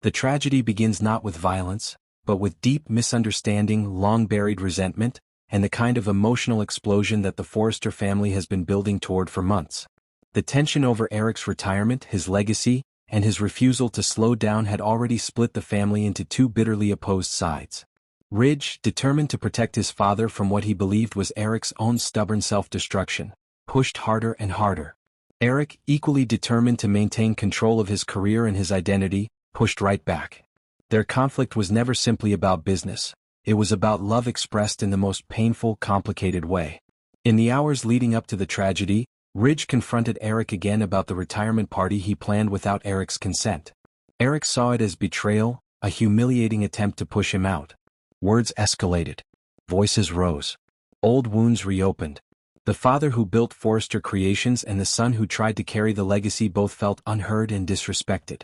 The tragedy begins not with violence, but with deep misunderstanding, long-buried resentment, and the kind of emotional explosion that the Forrester family has been building toward for months. The tension over Eric's retirement, his legacy, and his refusal to slow down had already split the family into two bitterly opposed sides. Ridge, determined to protect his father from what he believed was Eric's own stubborn self-destruction, pushed harder and harder. Eric, equally determined to maintain control of his career and his identity, pushed right back. Their conflict was never simply about business. It was about love expressed in the most painful, complicated way. In the hours leading up to the tragedy, Ridge confronted Eric again about the retirement party he planned without Eric's consent. Eric saw it as betrayal, a humiliating attempt to push him out. Words escalated. Voices rose. Old wounds reopened. The father who built Forrester Creations and the son who tried to carry the legacy both felt unheard and disrespected.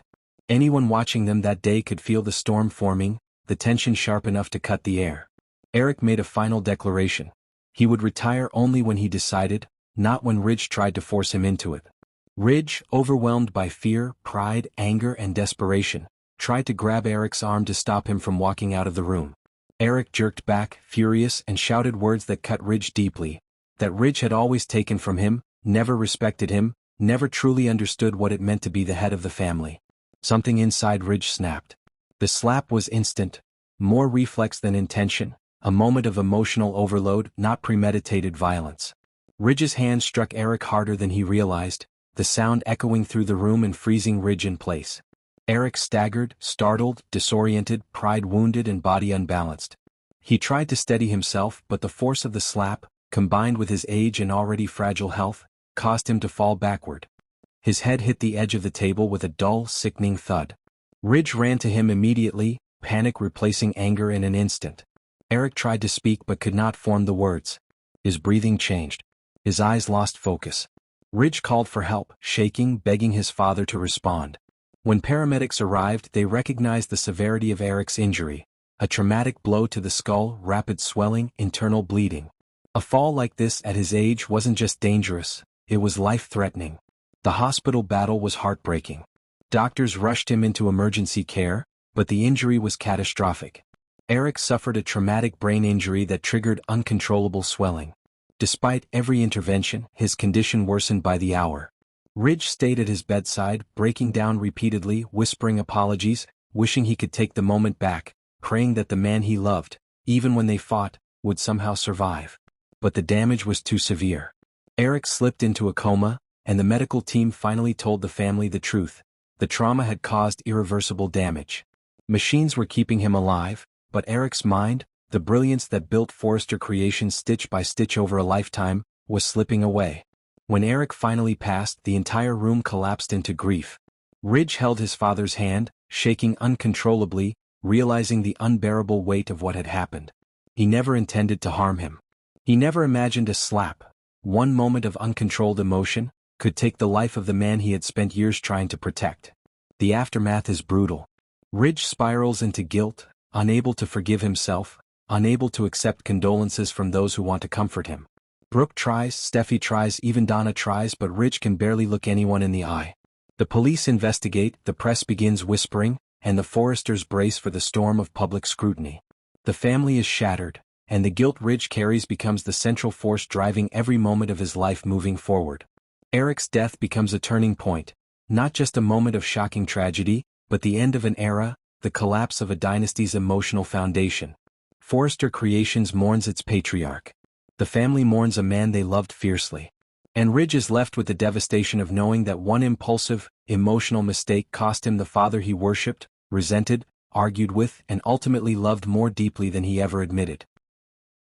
Anyone watching them that day could feel the storm forming, the tension sharp enough to cut the air. Eric made a final declaration. He would retire only when he decided, not when Ridge tried to force him into it. Ridge, overwhelmed by fear, pride, anger, and desperation, tried to grab Eric's arm to stop him from walking out of the room. Eric jerked back, furious, and shouted words that cut Ridge deeply, that Ridge had always taken from him, never respected him, never truly understood what it meant to be the head of the family. Something inside Ridge snapped. The slap was instant, more reflex than intention, a moment of emotional overload, not premeditated violence. Ridge's hand struck Eric harder than he realized, the sound echoing through the room and freezing Ridge in place. Eric staggered, startled, disoriented, pride wounded and body unbalanced. He tried to steady himself, but the force of the slap, combined with his age and already fragile health, caused him to fall backward. His head hit the edge of the table with a dull, sickening thud. Ridge ran to him immediately, panic replacing anger in an instant. Eric tried to speak but could not form the words. His breathing changed. His eyes lost focus. Ridge called for help, shaking, begging his father to respond. When paramedics arrived, they recognized the severity of Eric's injury. A traumatic blow to the skull, rapid swelling, internal bleeding. A fall like this at his age wasn't just dangerous, it was life-threatening. The hospital battle was heartbreaking. Doctors rushed him into emergency care, but the injury was catastrophic. Eric suffered a traumatic brain injury that triggered uncontrollable swelling. Despite every intervention, his condition worsened by the hour. Ridge stayed at his bedside, breaking down repeatedly, whispering apologies, wishing he could take the moment back, praying that the man he loved, even when they fought, would somehow survive. But the damage was too severe. Eric slipped into a coma, and the medical team finally told the family the truth. The trauma had caused irreversible damage. Machines were keeping him alive, but Eric's mind, the brilliance that built Forrester Creations stitch by stitch over a lifetime, was slipping away. When Eric finally passed, the entire room collapsed into grief. Ridge held his father's hand, shaking uncontrollably, realizing the unbearable weight of what had happened. He never intended to harm him. He never imagined a slap, one moment of uncontrolled emotion, could take the life of the man he had spent years trying to protect. The aftermath is brutal. Ridge spirals into guilt, unable to forgive himself, unable to accept condolences from those who want to comfort him. Brooke tries, Steffi tries, even Donna tries, but Ridge can barely look anyone in the eye. The police investigate, the press begins whispering, and the Forresters brace for the storm of public scrutiny. The family is shattered, and the guilt Ridge carries becomes the central force driving every moment of his life moving forward. Eric's death becomes a turning point, not just a moment of shocking tragedy, but the end of an era, the collapse of a dynasty's emotional foundation. Forrester Creations mourns its patriarch. The family mourns a man they loved fiercely. And Ridge is left with the devastation of knowing that one impulsive, emotional mistake cost him the father he worshipped, resented, argued with, and ultimately loved more deeply than he ever admitted.